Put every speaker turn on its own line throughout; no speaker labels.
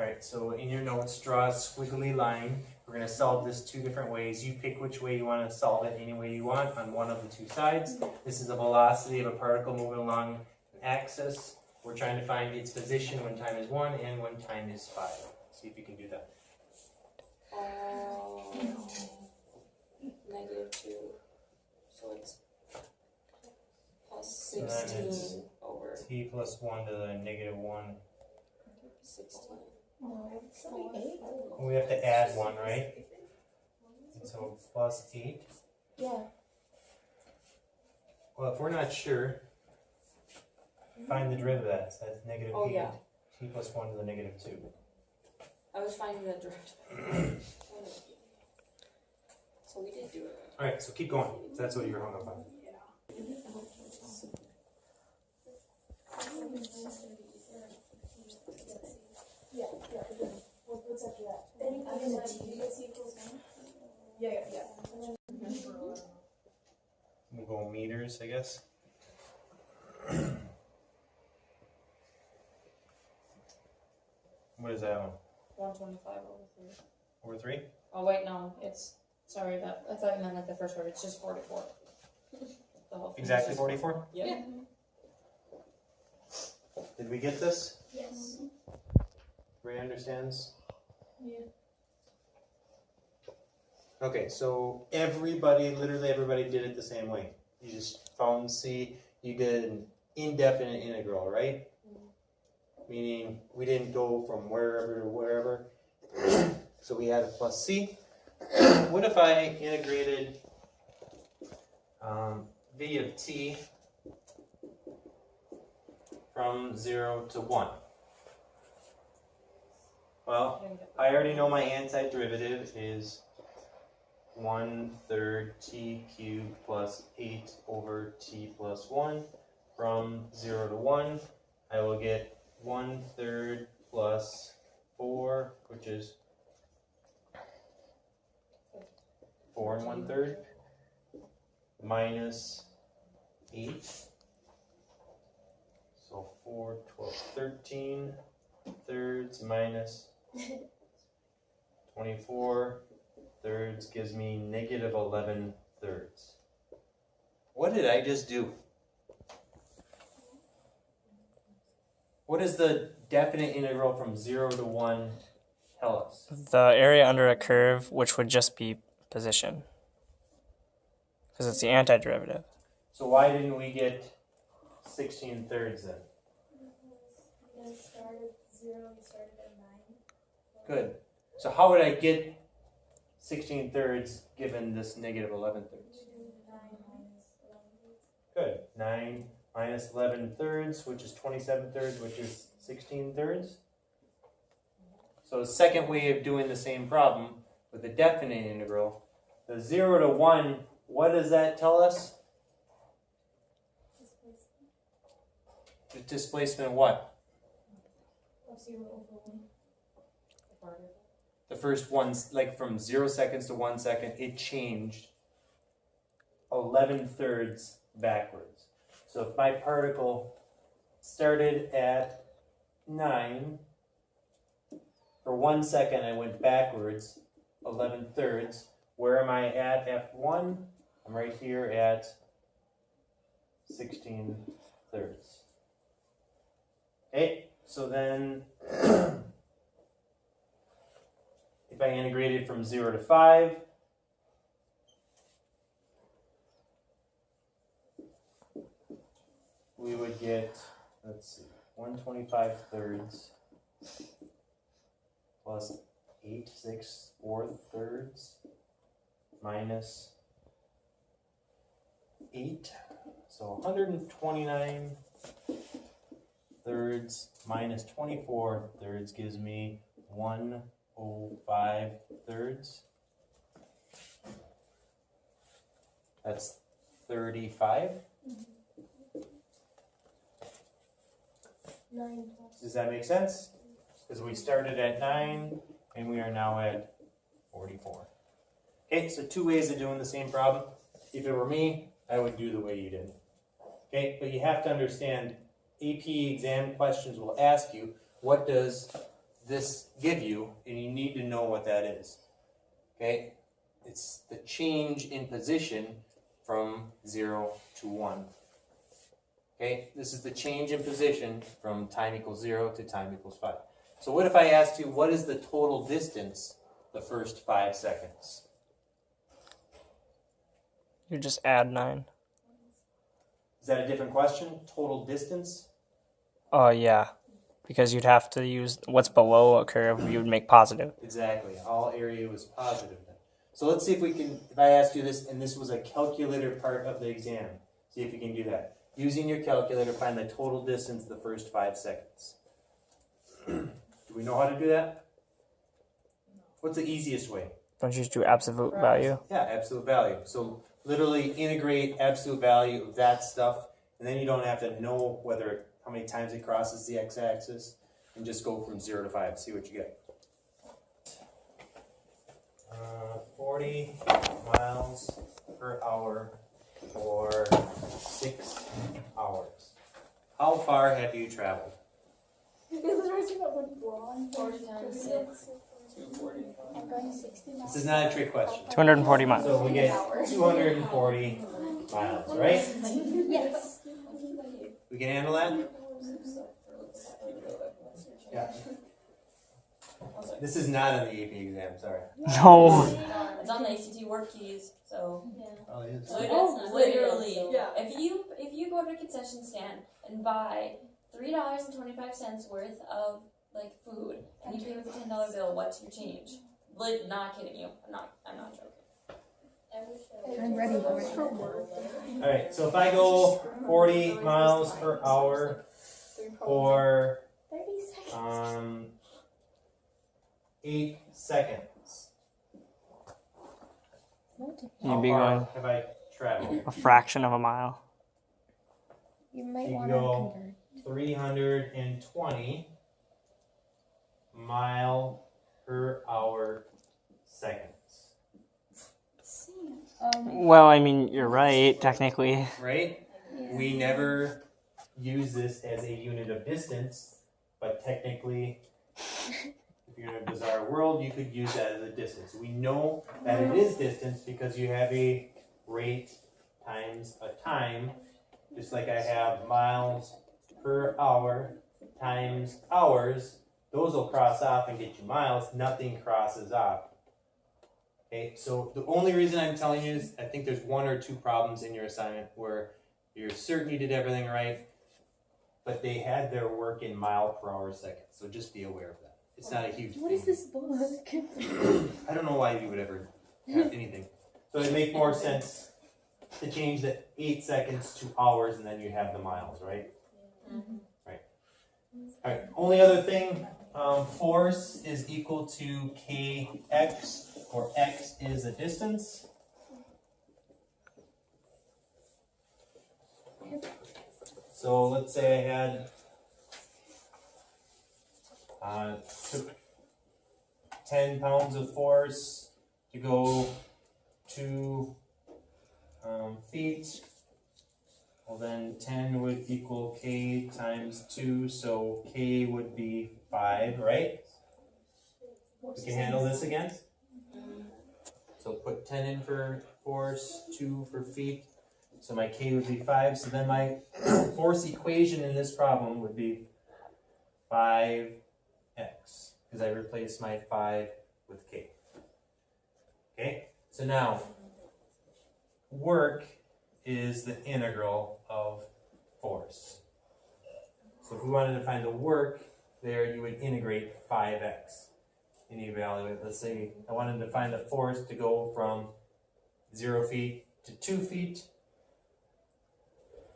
Alright, so in your notes, draw a squiggly line. We're going to solve this two different ways. You pick which way you want to solve it any way you want on one of the two sides. This is the velocity of a particle moving along an axis. We're trying to find its position when time is 1 and when time is 5. See if you can do that.
-2. So it's plus
So that
16
is
over
t plus 1 to the -1.
16.
No, it's 8.
We have to add 1, right? And so plus 8.
Yeah.
Well, if we're not sure, find the derivative of that. So that's negative
Oh,
8.
yeah.
T plus 1 to the -2.
I was finding the derivative. So we did do it.
Alright, so keep going. So that's what you were hung up on.
Yeah. What's after that? Then I'm gonna t equals 1. Yeah.
We'll go meters, I guess. What is that one?
125 over 3.
Over 3?
Oh wait, no, it's sorry that I thought you meant like the first word. It's just 44. The whole thing is
Exactly
just
44?
Yeah.
Did we get this?
Yes.
Everybody understands?
Yeah.
Okay, so literally everybody did it the same way. You just found C, you did an indefinite integral, right? Meaning we didn't go from wherever to wherever. So we had a plus C. What if I integrated v of t from 0 to 1? Well, I already know my antiderivative is 1/3 t cubed plus 8 over t plus 1. From 0 to 1, I will get 1/3 plus 4, which is 4 and 1/3, minus 8. So 4, 12, 13 thirds minus 24 thirds gives me negative 11 thirds. What did I just do? What does the definite integral from 0 to 1 tell us?
The area under a curve, which would just be position, because it's the antiderivative.
So why didn't we get 16 thirds then?
You started at 0, you started at 9.
Good. So how would I get 16 thirds given this negative 11 thirds?
You do 9 minus 11.
Good. 9 minus 11 thirds, which is 27 thirds, which is 16 thirds. So a second way of doing the same problem with the definite integral, the 0 to 1, what does that tell us? The displacement of what?
Of 0 over 1.
The first one's like from 0 seconds to 1 second, it changed 11 thirds backwards. So if my particle started at 9, for 1 second I went backwards 11 thirds. Where am I at F1? I'm right here at 16 thirds. Okay, so then if I integrated from 0 to 5, we would get, let's see, 125 thirds plus 8 6/4 thirds minus 8. So 129 thirds minus 24 thirds gives me 105 thirds. That's 35.
9 plus.
Does that make sense? Because we started at 9 and we are now at 44. Okay, so two ways of doing the same problem. If it were me, I would do the way you did. Okay, but you have to understand AP exam questions will ask you, what does this give you? And you need to know what that is. Okay? It's the change in position from 0 to 1. Okay? This is the change in position from time equals 0 to time equals 5. So what if I asked you, what is the total distance the first 5 seconds?
You just add 9.
Is that a different question? Total distance?
Oh, yeah. Because you'd have to use what's below a curve, you would make positive.
Exactly. All area was positive then. So let's see if we can, if I asked you this, and this was a calculator part of the exam, see if you can do that. Using your calculator, find the total distance the first 5 seconds. Do we know how to do that? What's the easiest way?
Don't you just do absolute value?
Yeah, absolute value. So literally integrate absolute value of that stuff, and then you don't have to know whether how many times it crosses the x-axis, and just go from 0 to 5. See what you get. 40 miles per hour for 6 hours. How far have you traveled?
It was right about 1
40 times 6.
240. I'm going 60 miles.
This is not a trick question.
240 miles.
So we get 240 miles, right?
Yes.
We can handle that? Yeah. This is not on the AP exam, sorry.
No.
It's on the ACT work keys, so
Oh, it is.
so it's
Oh,
literally
Yeah.
if you go to a concession stand and buy $3.25 worth of like food and you pay with a $10 bill, what's your change? Like, not kidding you. I'm not joking.
I'm ready for work.
Alright, so if I go 40 miles per hour for
30 seconds.
8 seconds, how
You'd be
far
going
have I traveled?
a fraction of a mile.
You might
You
want
go
to convert.
320 mile per hour seconds.
Well, I mean, you're right, technically.
Right? We never use this as a unit of distance, but technically, if you're in a bizarre world, you could use that as a distance. We know that it is distance because you have a rate times a time, just like I have miles per hour times hours. Those will cross off and get you miles. Nothing crosses off. Okay, so the only reason I'm telling you is I think there's 1 or 2 problems in your assignment where you're certain you did everything right, but they had their work in mile per hour seconds. So just be aware of that. It's not a huge thing.
What is this book?
I don't know why you would ever have anything. So it'd make more sense to change the 8 seconds to hours and then you have the miles, right? Right. Alright, only other thing, force is equal to kx, or x is a distance. So let's say I had took 10 pounds of force to go 2 feet. Well, then 10 would equal k times 2, so k would be 5, right? We can handle this again. So put 10 in for force, 2 for feet. So my k would be 5. So then my force equation in this problem would be 5x, because I replaced my 5 with k. Okay, so now work is the integral of force. So if we wanted to find the work there, you would integrate 5x and evaluate. Let's say I wanted to find the force to go from 0 feet to 2 feet.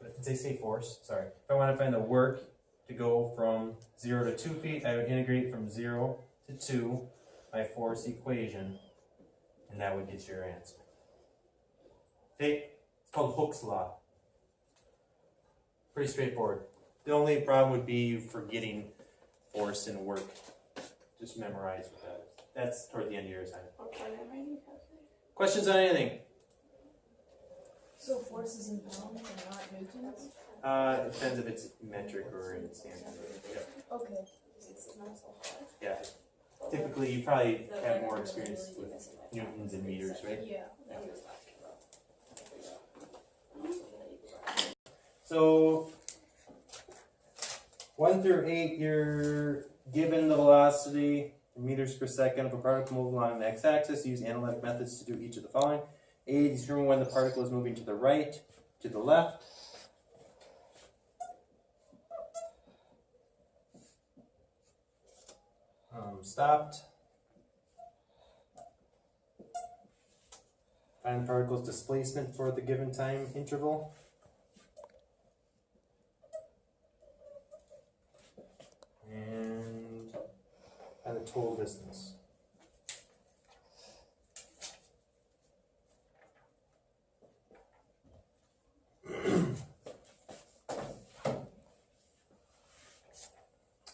Did they say force? Sorry. If I want to find the work to go from 0 to 2 feet, I would integrate from 0 to 2 my force equation, and that would get your answer. Okay? It's called Hooke's law. Pretty straightforward. The only problem would be you forgetting force and work. Just memorize what that is. That's toward the end of your assignment. Questions on anything?
So force is in pounds and not newtons?
It depends if it's metric or in standard. Yep.
Okay.
Yeah, it's typically, you probably have more experience with newtons and meters, right?
Yeah.
So 1 through 8, you're given the velocity in meters per second of a particle moving along the x-axis. Use analytic methods to do each of the following. A, determine when the particle is moving to the right, to the left. Stopped. Find the particle's displacement for the given time interval. And the total distance.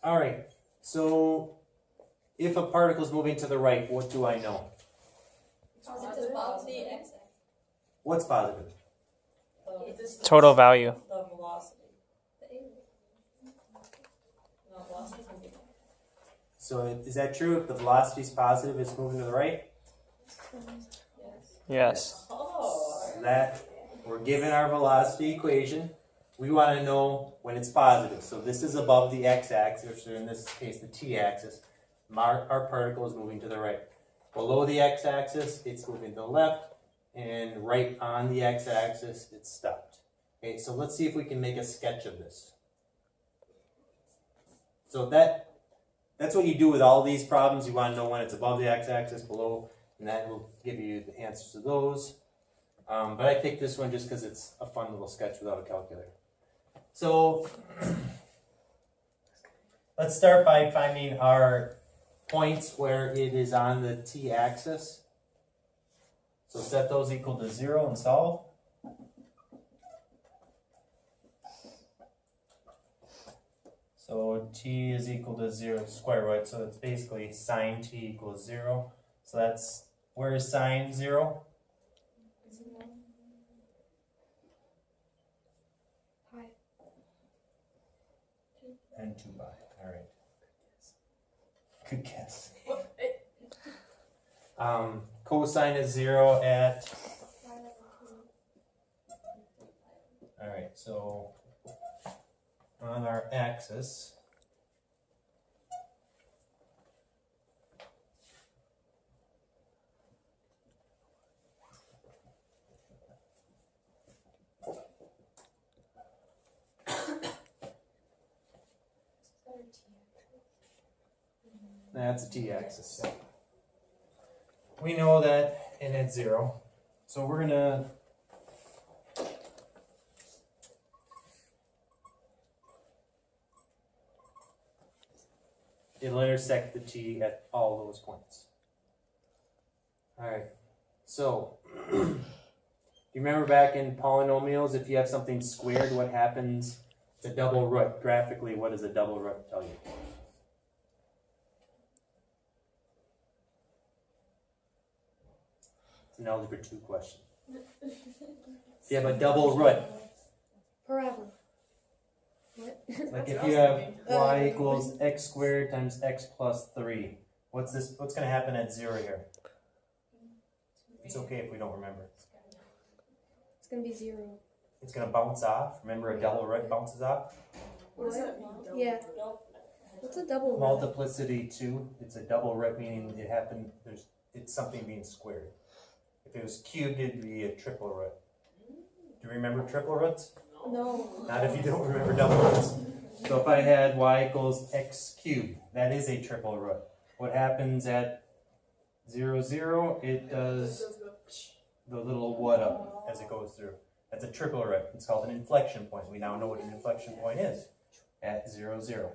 All right, so if a particle is moving to the right, what do I know?
Positive above the x-axis.
What's positive?
Total value.
The velocity. No, velocity can be.
So is that true? If the velocity is positive, it's moving to the right?
Yes.
Oh.
So that, we're given our velocity equation. We want to know when it's positive. So this is above the x-axis, or in this case the t-axis. Our particle is moving to the right. Below the x-axis, it's moving to the left. And right on the x-axis, it's stopped. Okay, so let's see if we can make a sketch of this. So that's what you do with all these problems. You want to know when it's above the x-axis, below, and that will give you the answers to those. But I picked this one just because it's a fun little sketch without a calculator. So let's start by finding our points where it is on the t-axis. So set those equal to 0 and solve. So t is equal to 0 square root, so it's basically sine t equals 0. So that's, where is sine 0? And 2 pi. All right. Good guess. Cosine is 0 at. All right. So on our axis, that's a t-axis. We know that, and it's 0. So we're gonna it'll intersect the t at all those points. All right. So you remember back in polynomials, if you have something squared, what happens? It's a double root. Graphically, what does a double root tell you? It's an algebra 2 question. If you have a double root,
Parabola.
like if you have y equals x squared times x plus 3, what's going to happen at 0 here? It's okay if we don't remember.
It's gonna be 0.
It's going to bounce off. Remember, a double root bounces off?
What does that mean?
Yeah. What's a double root?
Multiplicity 2. It's a double root, meaning it's something being squared. If it was cubed, it'd be a triple root. Do you remember triple roots?
No.
Not if you don't remember double roots. So if I had y equals x cubed, that is a triple root. What happens at 0, 0? It does the little what up as it goes through. That's a triple root. It's called an inflection point. We now know what an inflection point is at 0, 0.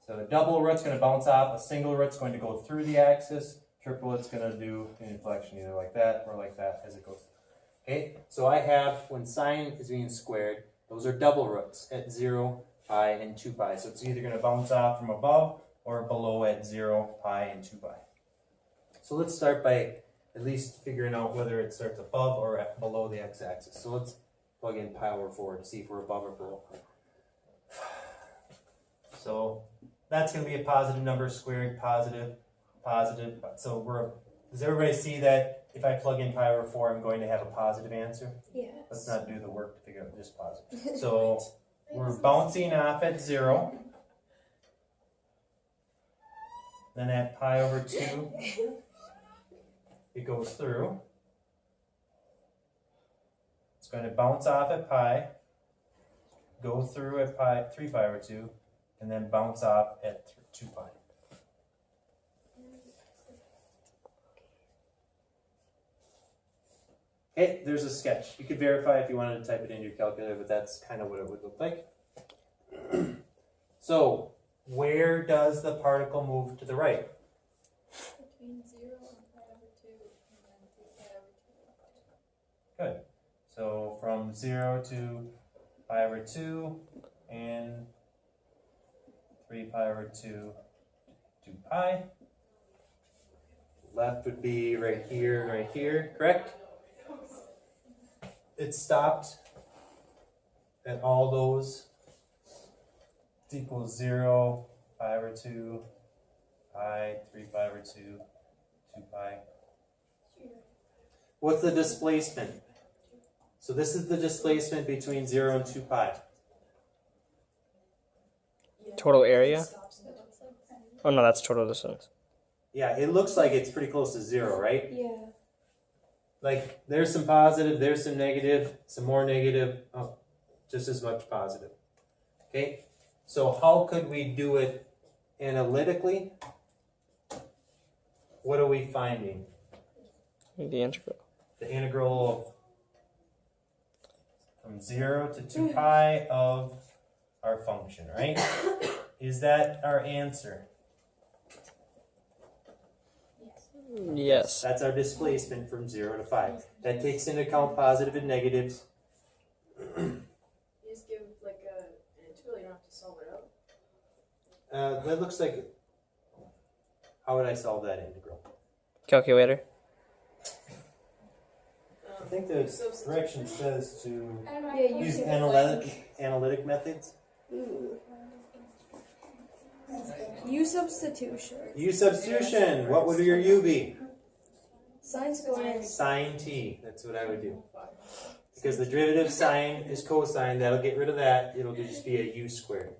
So the double root's going to bounce off. A single root's going to go through the axis. Triple root's going to do an inflection either like that or like that as it goes. Okay, so I have, when sine is being squared, those are double roots at 0, pi, and 2 pi. So it's either going to bounce off from above or below at 0, pi, and 2 pi. So let's start by at least figuring out whether it starts above or below the x-axis. So let's plug in pi over 4 to see if we're above or below. So that's going to be a positive number squared positive. positive. So does everybody see that if I plug in pi over 4, I'm going to have a positive answer?
Yeah.
Let's not do the work to figure out just positive. So we're bouncing off at 0. Then at pi over 2, it goes through. It's going to bounce off at pi, go through at 3 pi over 2, and then bounce off at 2 pi. Okay, there's a sketch. You could verify if you wanted to type it into your calculator, but that's kind of what it would look like. So, where does the particle move to the right?
Between 0 and pi over 2, and then 2 pi over 2.
Good. So, from 0 to pi over 2 and 3 pi over 2 to pi. Left would be right here, correct? It stopped at all those. It's equals 0, pi over 2, pi, 3 pi over 2, 2 pi. What's the displacement? So this is the displacement between 0 and 2 pi.
Total area? Oh no, that's total distance.
Yeah, it looks like it's pretty close to 0, right?
Yeah.
Like, there's some positive, there's some negative, some more negative, oh, just as much positive. Okay, so how could we do it analytically? What are we finding?
The integral.
The integral from 0 to 2 pi of our function, right? Is that our answer?
Yes.
That's our displacement from 0 to 5. That takes into account positive and negatives.
You just give like an integral, you don't have to solve it out.
That looks like. How would I solve that integral?
Calculator.
I think the direction says to
Yeah,
use analytic methods.
U substitution.
U substitution. What would your U be?
Sine squared.
Sine t. That's what I would do. Because the derivative of sine is cosine. That'll get rid of that. It'll just be a U squared.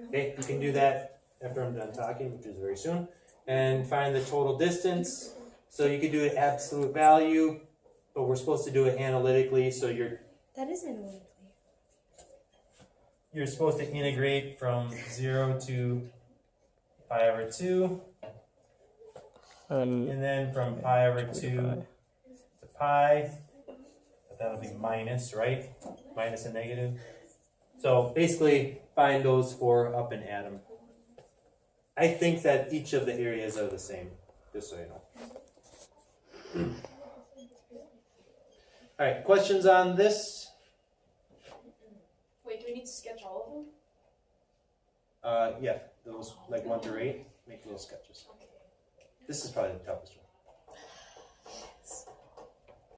Okay, you can do that after I'm done talking, which is very soon. And find the total distance. So you could do an absolute value, but we're supposed to do it analytically. So
That is analytically.
you're supposed to integrate from 0 to pi over 2. And then from pi over 2 to pi. But that'll be minus, right? Minus a negative. So basically, find those four up and add them. I think that each of the areas are the same, just so you know. Alright, questions on this?
Wait, do we need to sketch all of them?
Yeah, those like 1 through 8, make little sketches. This is probably the toughest one.